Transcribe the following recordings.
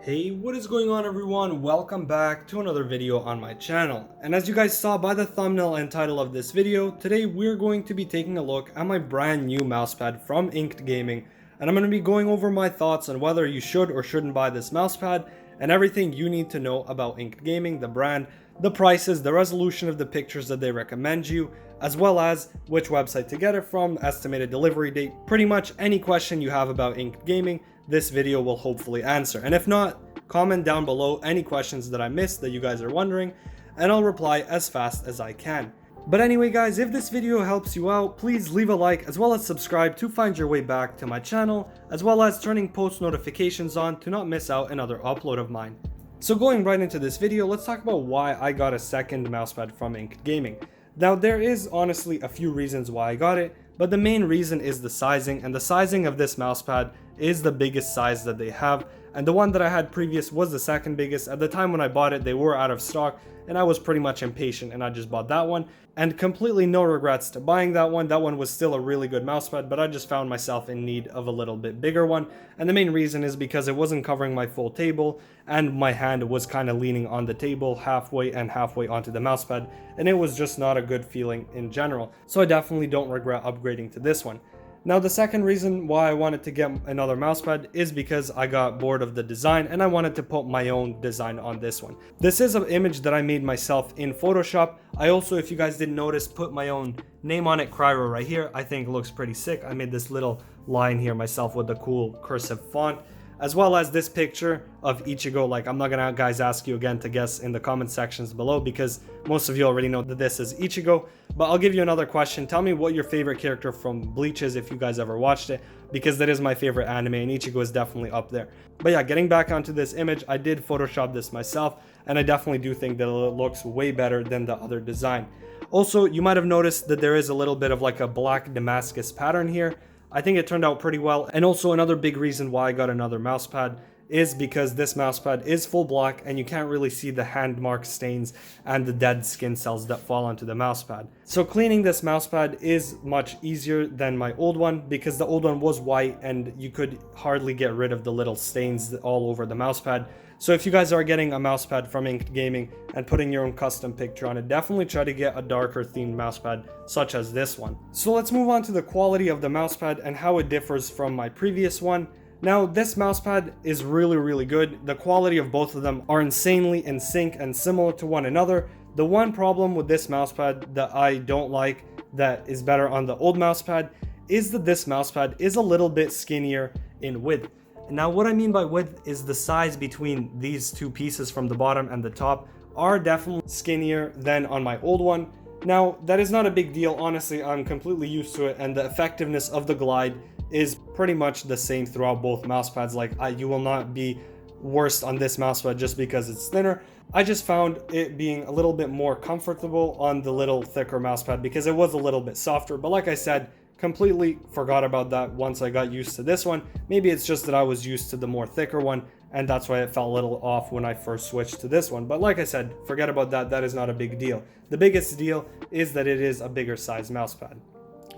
Hey, what is going on everyone? Welcome back to another video on my channel. And as you guys saw by the thumbnail and title of this video, today we're going to be taking a look at my brand new mousepad from Inked Gaming. And I'm going to be going over my thoughts on whether you should or shouldn't buy this mousepad and everything you need to know about Inked Gaming, the brand, the prices, the resolution of the pictures that they recommend you, as well as which website to get it from, estimated delivery date. Pretty much any question you have about Inked Gaming, this video will hopefully answer. And if not, comment down below any questions that I missed that you guys are wondering, and I'll reply as fast as I can. But anyway guys, if this video helps you out, please leave a like as well as subscribe to find your way back to my channel, as well as turning post notifications on to not miss out another upload of mine. So going right into this video, let's talk about why I got a second mousepad from Inked Gaming. Now there is honestly a few reasons why I got it, but the main reason is the sizing, and the sizing of this mousepad is the biggest size that they have, and the one that I had previous was the second biggest. At the time when I bought it, they were out of stock, and I was pretty much impatient and I just bought that one, and completely no regrets to buying that one. That one was still a really good mousepad, but I just found myself in need of a little bit bigger one, and the main reason is because it wasn't covering my full table, and my hand was kind of leaning on the table halfway and halfway onto the mousepad, and it was just not a good feeling in general. So I definitely don't regret upgrading to this one. Now the second reason why I wanted to get another mousepad is because I got bored of the design and I wanted to put my own design on this one. This is an image that I made myself in Photoshop. I also, if you guys didn't notice, put my own name on it, Cryro, right here. I think it looks pretty sick. I made this little line here myself with the cool cursive font, as well as this picture of Ichigo. Like, I'm not gonna guys ask you again to guess in the comment sections below because most of you already know that this is Ichigo, but I'll give you another question. Tell me what your favorite character from Bleach is if you guys ever watched it, because that is my favorite anime and Ichigo is definitely up there. But yeah, getting back onto this image, I did Photoshop this myself and I definitely do think that it looks way better than the other design. Also, you might have noticed that there is a little bit of like a black Damascus pattern here. I think it turned out pretty well. And also another big reason why I got another mousepad is because this mousepad is full black and you can't really see the hand mark stains and the dead skin cells that fall onto the mousepad. So cleaning this mousepad is much easier than my old one because the old one was white and you could hardly get rid of the little stains all over the mousepad. So if you guys are getting a mousepad from Inked Gaming and putting your own custom picture on it, definitely try to get a darker themed mousepad such as this one. So let's move on to the quality of the mousepad and how it differs from my previous one. Now this mousepad is really good. The quality of both of them are insanely in sync and similar to one another. The one problem with this mousepad that I don't like that is better on the old mousepad is that this mousepad is a little bit skinnier in width. Now what I mean by width is the size between these two pieces from the bottom and the top are definitely skinnier than on my old one. Now that is not a big deal, honestly. I'm completely used to it, and the effectiveness of the glide is pretty much the same throughout both mousepads. Like you will not be worse on this mousepad just because it's thinner. I just found it being a little bit more comfortable on the little thicker mousepad because it was a little bit softer, but like I said, completely forgot about that once I got used to this one. Maybe it's just that I was used to the more thicker one and that's why it felt a little off when I first switched to this one. But like I said, forget about that. That is not a big deal. The biggest deal is that it is a bigger size mousepad.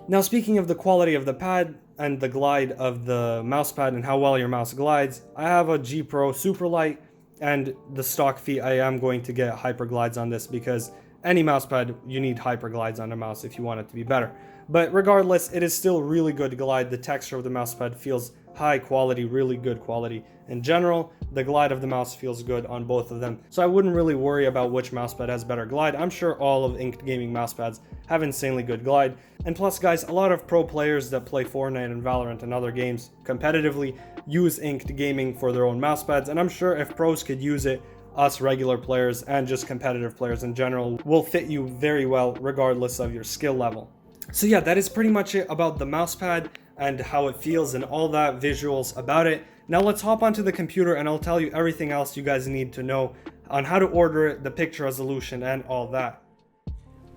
Now speaking of the quality of the pad and the glide of the mousepad and how well your mouse glides, I have a G Pro Super Light, and the stock fee I am going to get hyper glides on this because any mousepad you need hyper glides on a mouse if you want it to be better. But regardless, it is still really good glide. The texture of the mousepad feels high quality, really good quality. In general, the glide of the mouse feels good on both of them. So I wouldn't really worry about which mousepad has better glide. I'm sure all of Inked Gaming mousepads have insanely good glide. And plus guys, a lot of pro players that play Fortnite and Valorant and other games competitively use Inked Gaming for their own mousepads. And I'm sure if pros could use it, us regular players and just competitive players in general will fit you very well regardless of your skill level. So yeah, that is pretty much it about the mousepad and how it feels and all that visuals about it. Now let's hop onto the computer and I'll tell you everything else you guys need to know on how to order it, the picture resolution and all that.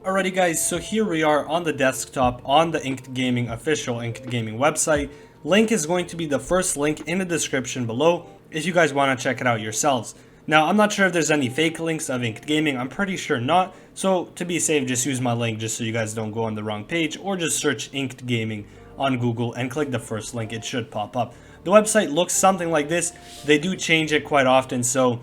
Alrighty guys, so here we are on the desktop on the Inked Gaming official Inked Gaming website. Link is going to be the first link in the description below if you guys want to check it out yourselves. Now, I'm not sure if there's any fake links of Inked Gaming. I'm pretty sure not. So to be safe, just use my link just so you guys don't go on the wrong page, or just search Inked Gaming on Google and click the first link. It should pop up. The website looks something like this. They do change it quite often, so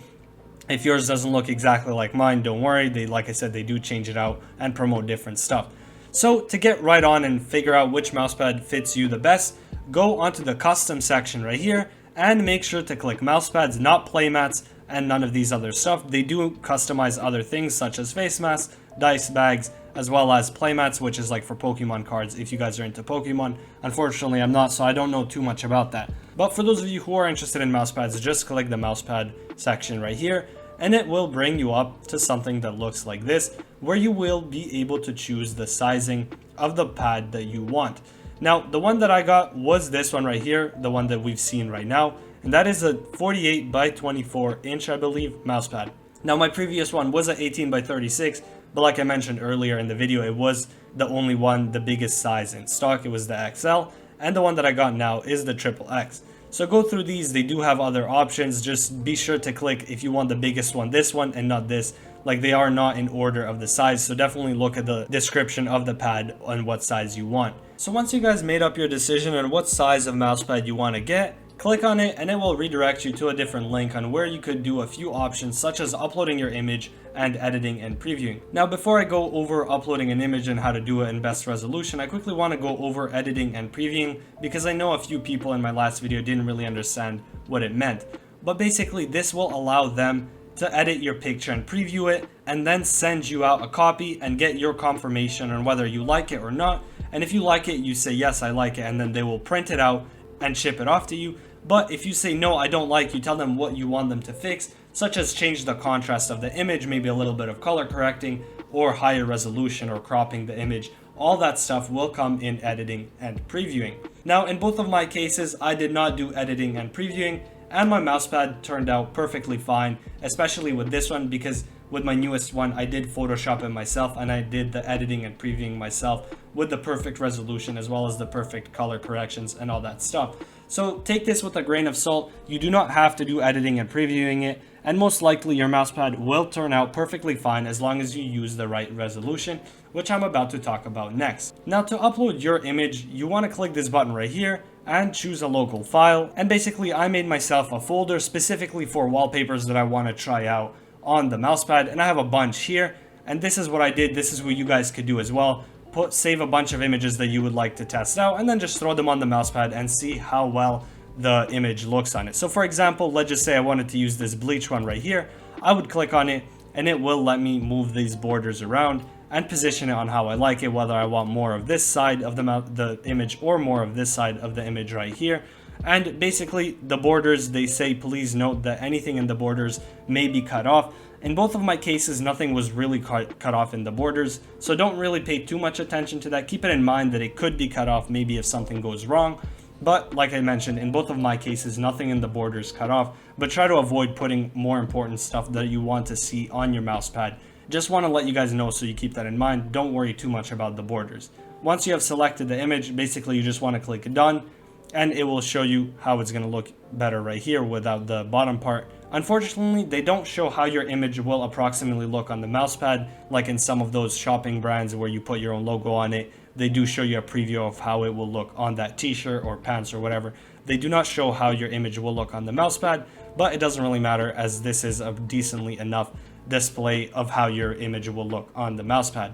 if yours doesn't look exactly like mine, don't worry. Like I said, they do change it out and promote different stuff. So to get right on and figure out which mousepad fits you the best, go onto the custom section right here and make sure to click mousepads, not playmats, and none of these other stuff. They do customize other things such as face masks, dice bags, as well as playmats, which is like for Pokemon cards if you guys are into Pokemon. Unfortunately, I'm not, so I don't know too much about that. But for those of you who are interested in mousepads, just click the mousepad section right here, and it will bring you up to something that looks like this, where you will be able to choose the sizing of the pad that you want. Now, the one that I got was this one right here, the one that we've seen right now, and that is a 48 by 24 inch, I believe, mousepad. Now, my previous one was a 18 by 36, but like I mentioned earlier in the video, it was the only one, the biggest size in stock. It was the XL, and the one that I got now is the XXX. So go through these. They do have other options. Just be sure to click if you want the biggest one, this one, and not this. Like, they are not in order of the size, so definitely look at the description of the pad on what size you want. So once you guys made up your decision on what size of mousepad you want to get, click on it and it will redirect you to a different link on where you could do a few options such as uploading your image and editing and previewing. Now, before I go over uploading an image and how to do it in best resolution, I quickly want to go over editing and previewing because I know a few people in my last video didn't really understand what it meant. But basically, this will allow them to edit your picture and preview it and then send you out a copy and get your confirmation on whether you like it or not. And if you like it, you say yes, I like it, and then they will print it out and ship it off to you. But if you say no, I don't like, you tell them what you want them to fix, such as change the contrast of the image, maybe a little bit of color correcting or higher resolution or cropping the image. All that stuff will come in editing and previewing. Now, in both of my cases, I did not do editing and previewing, and my mousepad turned out perfectly fine, especially with this one, because with my newest one, I did Photoshop it myself and I did the editing and previewing myself with the perfect resolution as well as the perfect color corrections and all that stuff. So take this with a grain of salt. You do not have to do editing and previewing it, and most likely your mousepad will turn out perfectly fine as long as you use the right resolution, which I'm about to talk about next. Now, to upload your image, you want to click this button right here and choose a local file. And basically, I made myself a folder specifically for wallpapers that I want to try out on the mousepad, and I have a bunch here, and this is what I did. This is what you guys could do as well. Save a bunch of images that you would like to test out and then just throw them on the mousepad and see how well the image looks on it. So for example, let's just say I wanted to use this bleach one right here. I would click on it and it will let me move these borders around and position it on how I like it, whether I want more of this side of the image or more of this side of the image right here. And basically the borders, they say please note that anything in the borders may be cut off. In both of my cases, nothing was really cut off in the borders, so don't really pay too much attention to that. Keep it in mind that it could be cut off maybe if something goes wrong. But like I mentioned, in both of my cases, nothing in the borders cut off, but try to avoid putting more important stuff that you want to see on your mousepad. Just want to let you guys know so you keep that in mind. Don't worry too much about the borders. Once you have selected the image, basically you just want to click done, and it will show you how it's going to look better right here without the bottom part. Unfortunately, they don't show how your image will approximately look on the mousepad, like in some of those shopping brands where you put your own logo on it. They do show you a preview of how it will look on that t-shirt or pants or whatever. They do not show how your image will look on the mousepad, but it doesn't really matter as this is a decently enough display of how your image will look on the mousepad.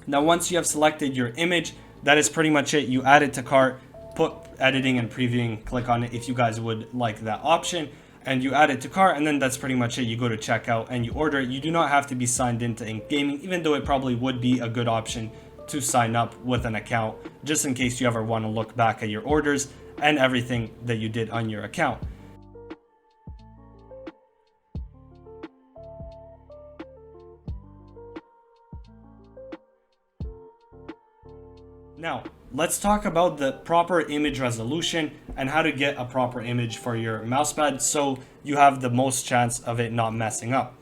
Now, once you have selected your image, that is pretty much it. You add it to cart, put editing and previewing, click on it if you guys would like that option, and you add it to cart, and then that's pretty much it. You go to checkout and you order it. You do not have to be signed into Ink Gaming, even though it probably would be a good option to sign up with an account, just in case you ever want to look back at your orders and everything that you did on your account. Now, let's talk about the proper image resolution and how to get a proper image for your mousepad so you have the most chance of it not messing up.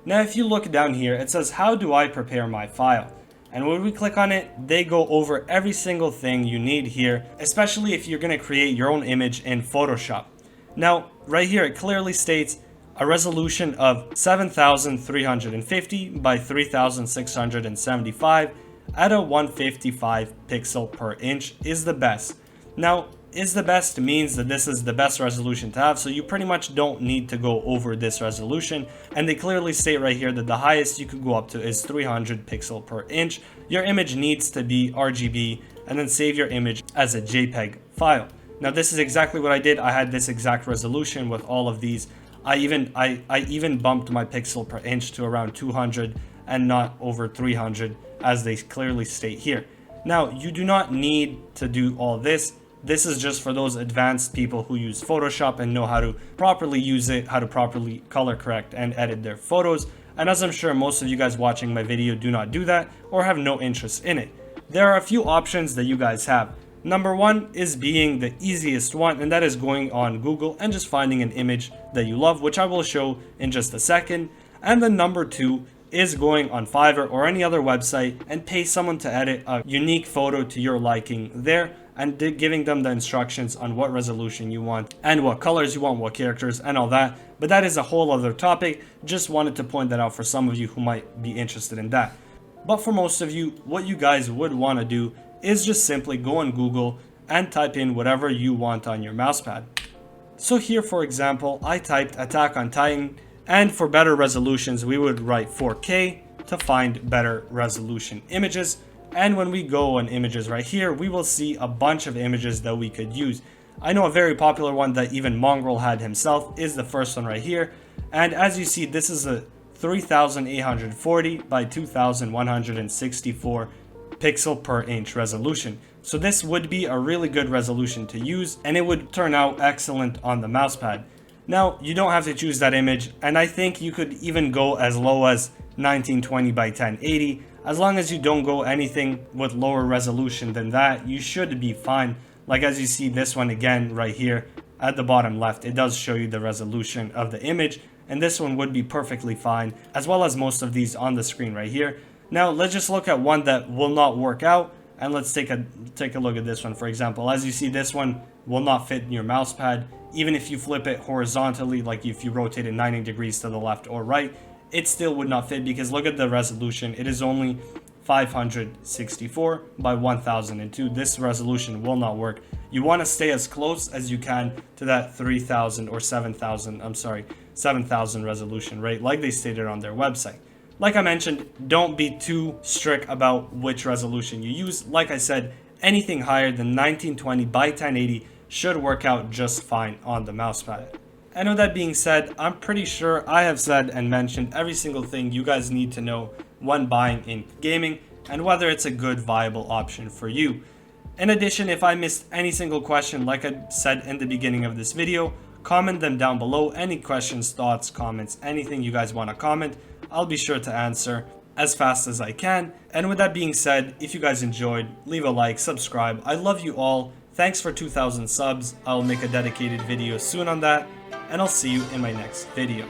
Now, if you look down here, it says, how do I prepare my file? And when we click on it, they go over every single thing you need here, especially if you're going to create your own image in Photoshop. Now, right here, it clearly states a resolution of 7,350 by 3,675 at a 155 pixel per inch is the best. Now, is the best means that this is the best resolution to have, so you pretty much don't need to go over this resolution. And they clearly state right here that the highest you could go up to is 300 pixel per inch. Your image needs to be RGB, and then save your image as a JPEG file. Now this is exactly what I did. I had this exact resolution with all of these. I even bumped my pixel per inch to around 200 and not over 300, as they clearly state here. Now you do not need to do all this. This is just for those advanced people who use Photoshop and know how to properly use it, how to properly color correct and edit their photos. And as I'm sure most of you guys watching my video do not do that or have no interest in it. There are a few options that you guys have. Number one is being the easiest one, and that is going on Google and just finding an image that you love, which I will show in just a second. And then number two is going on Fiverr or any other website and pay someone to edit a unique photo to your liking there, and giving them the instructions on what resolution you want and what colors you want, what characters and all that. But that is a whole other topic. Just wanted to point that out for some of you who might be interested in that. But for most of you, what you guys would want to do is just simply go on Google and type in whatever you want on your mousepad. So here, for example, I typed Attack on Titan, and for better resolutions, we would write 4K to find better resolution images. And when we go on images right here, we will see a bunch of images that we could use. I know a very popular one that even Mongrel had himself is the first one right here. And as you see, this is a 3840 by 2164 pixel per inch resolution. So this would be a really good resolution to use, and it would turn out excellent on the mousepad. Now, you don't have to choose that image, and I think you could even go as low as 1920 by 1080. As long as you don't go anything with lower resolution than that, you should be fine. Like as you see this one again right here at the bottom left, it does show you the resolution of the image, and this one would be perfectly fine, as well as most of these on the screen right here. Now let's just look at one that will not work out, and let's take a look at this one. For example, as you see, this one will not fit in your mousepad. Even if you flip it horizontally, like if you rotate it 90 degrees to the left or right, it still would not fit, because look at the resolution. It is only 564 by 1002. This resolution will not work. You want to stay as close as you can to that 3000 or 7000, 7000 resolution, right? Like they stated on their website. Like I mentioned, don't be too strict about which resolution you use. Like I said, anything higher than 1920 by 1080 should work out just fine on the mousepad. And with that being said, I'm pretty sure I have said and mentioned every single thing you guys need to know when buying Inked Gaming, and whether it's a good viable option for you. In addition, if I missed any single question, like I said in the beginning of this video, comment them down below. Any questions, thoughts, comments, anything you guys want to comment, I'll be sure to answer as fast as I can. And with that being said, if you guys enjoyed, leave a like, subscribe. I love you all. Thanks for 2,000 subs. I'll make a dedicated video soon on that, and I'll see you in my next video.